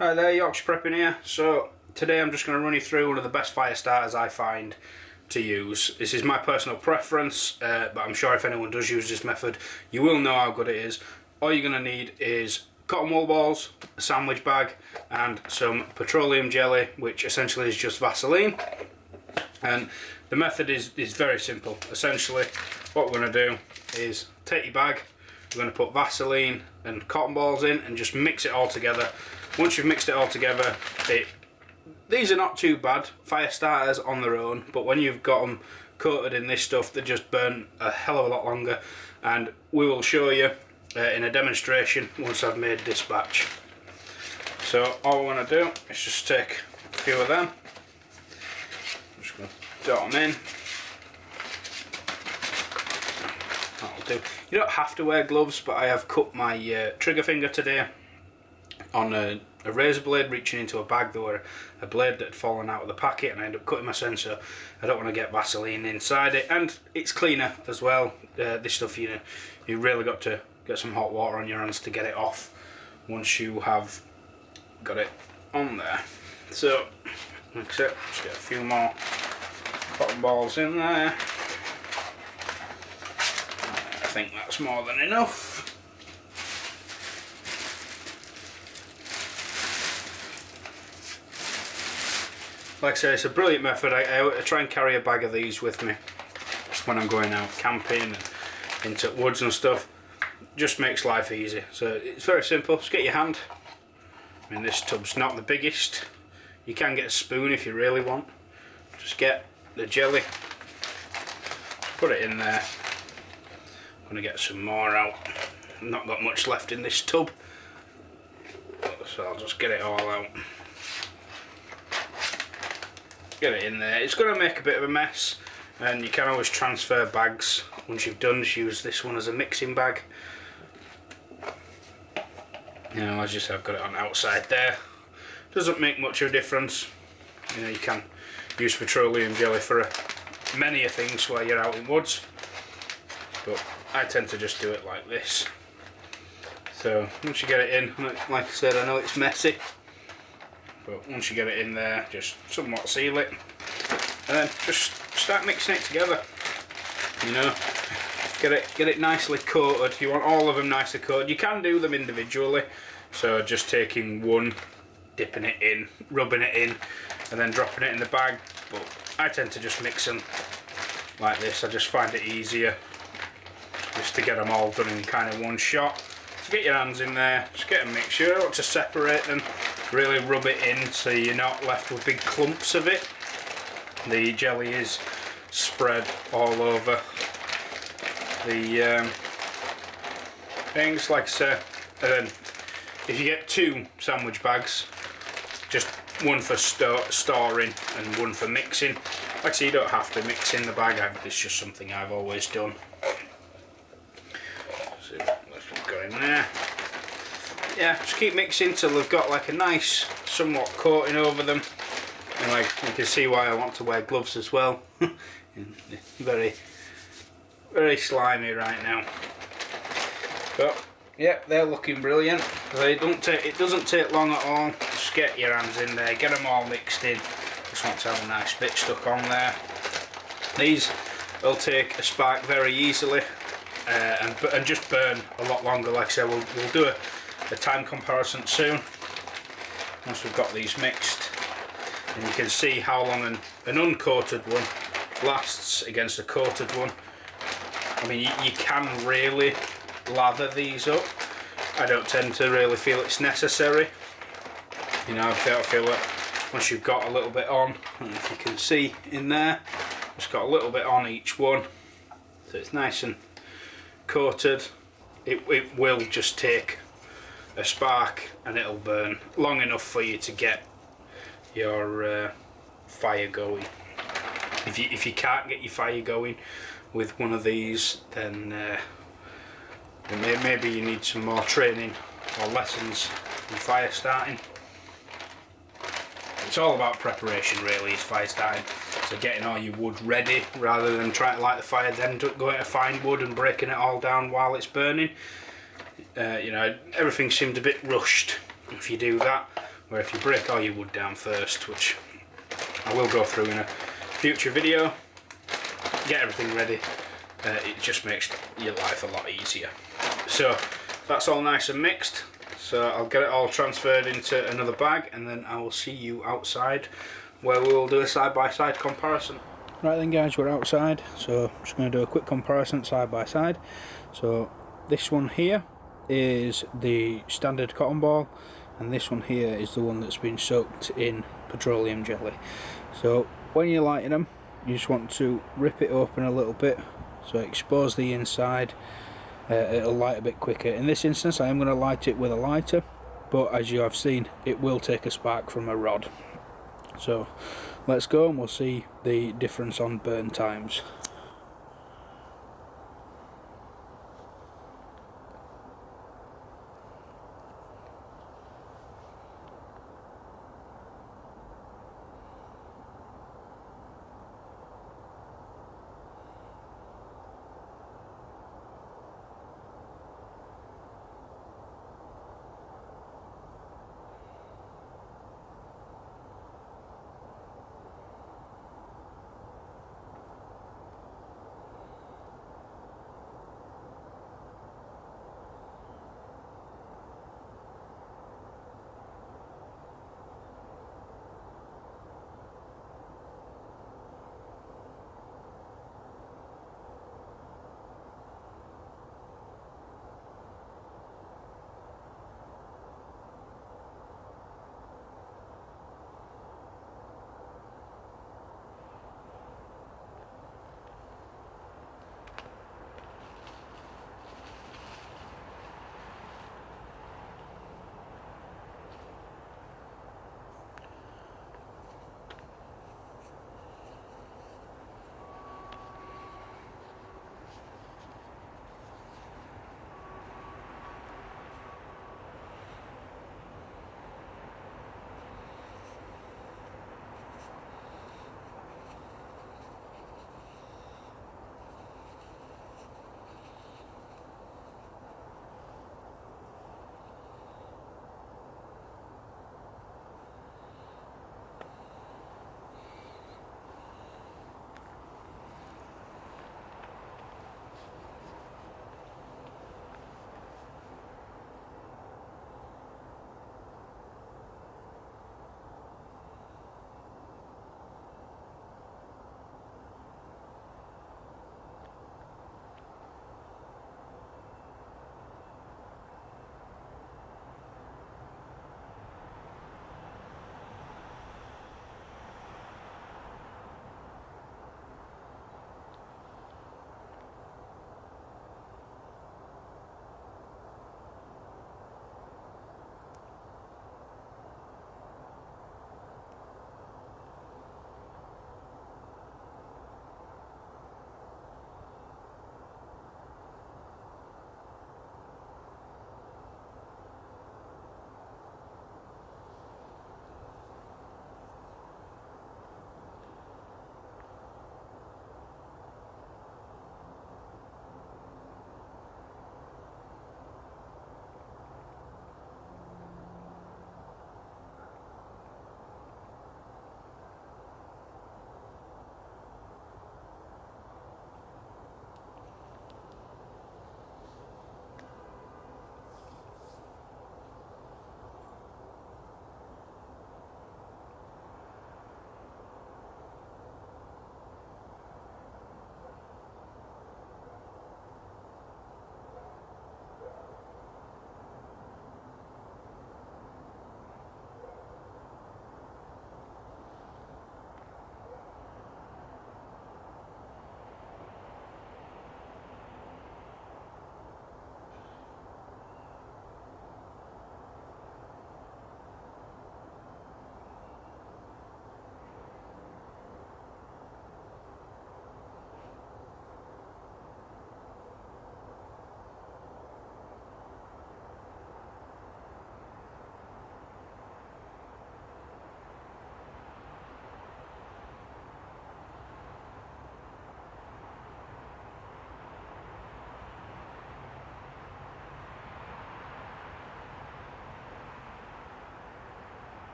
Hi there, Yorkshire Prepping here. So today I'm just going to run you through one of the best fire starters I find to use. This is my personal preference, but I'm sure if anyone does use this method, you will know how good it is. All you're going to need is cotton wool balls, a sandwich bag, and some petroleum jelly, which essentially is just Vaseline. And the method is very simple. Essentially, what we're going to do is take your bag, we're going to put Vaseline and cotton balls in and just mix it all together. Once you've mixed it all together, these are not too bad fire starters on their own, but when you've got them coated in this stuff, they just burn a hell of a lot longer. And we will show you in a demonstration once I've made this batch. So all we're going to do is just take a few of them. I'm just going to dot them in. That'll do. You don't have to wear gloves, but I have cut my trigger finger today on a razor blade reaching into a bag. There were a blade that had fallen out of the packet and I ended up cutting my sensor. I don't want to get Vaseline inside it, and it's cleaner as well. This stuff, you really got to get some hot water on your hands to get it off once you have got it on there. So like I said, just get a few more cotton balls in there. I think that's more than enough. Like I say, it's a brilliant method. I try and carry a bag of these with me when I'm going out camping and into woods and stuff. Just makes life easy. So it's very simple. Just get your hand. I mean, this tub's not the biggest. You can get a spoon if you really want. Just get the jelly, put it in there. I'm going to get some more out. I've not got much left in this tub, so I'll just get it all out. Get it in there. It's going to make a bit of a mess, and you can always transfer bags. Once you've done, just use this one as a mixing bag. As you say, I've got it on the outside there. Doesn't make much of a difference. You can use petroleum jelly for many things while you're out in woods, but I tend to just do it like this. So once you get it in, like I said, I know it's messy, but once you get it in there, just somewhat seal it, and then just start mixing it together. Get it nicely coated. You want all of them nicely coated. You can do them individually, so just taking one, dipping it in, rubbing it in, and then dropping it in the bag. But I tend to just mix them like this. I just find it easier just to get them all done in kind of one shot. So get your hands in there, just get a mixture. You don't want to separate them. Really rub it in so you're not left with big clumps of it. The jelly is spread all over the things, like I say. And then if you get two sandwich bags, just one for storing and one for mixing. Like I say, you don't have to mix in the bag. It's just something I've always done. So let's go in there. Yeah, just keep mixing till they've got like a nice somewhat coating over them. And like you can see why I want to wear gloves as well. Very, very slimy right now. But yeah, they're looking brilliant. It doesn't take long at all. Just get your hands in there, get them all mixed in. Just want to have a nice bit stuck on there. These will take a spark very easily and just burn a lot longer. Like I said, we'll do a time comparison soon once we've got these mixed, and you can see how long an uncoated one lasts against a coated one. I mean, you can really lather these up. I don't tend to really feel it's necessary. I feel that once you've got a little bit on, and if you can see in there, just got a little bit on each one, so it's nice and coated. It will just take a spark and it'll burn long enough for you to get your fire going. If you can't get your fire going with one of these, then maybe you need some more training or lessons in fire starting. It's all about preparation really, is fire starting. So getting all your wood ready rather than trying to light the fire, then going to find wood and breaking it all down while it's burning. Everything seemed a bit rushed if you do that. where if you break all your wood down first, which I will go through in a future video, get everything ready, it just makes your life a lot easier. So that's all nice and mixed, so I'll get it all transferred into another bag, and then I will see you outside where we will do a side-by-side comparison. Right then guys, we're outside, so I'm just going to do a quick comparison side by side. So this one here is the standard cotton ball, and this one here is the one that's been soaked in petroleum jelly. So when you're lighting them, you just want to rip it open a little bit, so expose the inside. It'll light a bit quicker. In this instance I am going to light it with a lighter, but as you have seen, it will take a spark from a rod. So let's go and we'll see the difference on burn times.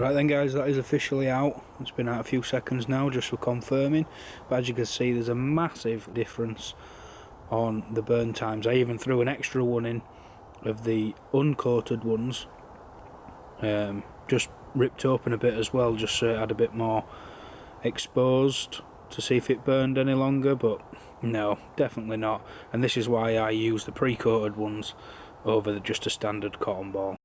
Right then guys, that is officially out. It's been out a few seconds now just for confirming, but as you can see there's a massive difference on the burn times. I even threw an extra one in of the uncoated ones, just ripped open a bit as well, just so it had a bit more exposed to see if it burned any longer, but no, definitely not. And this is why I use the pre-coated ones over just a standard cotton ball.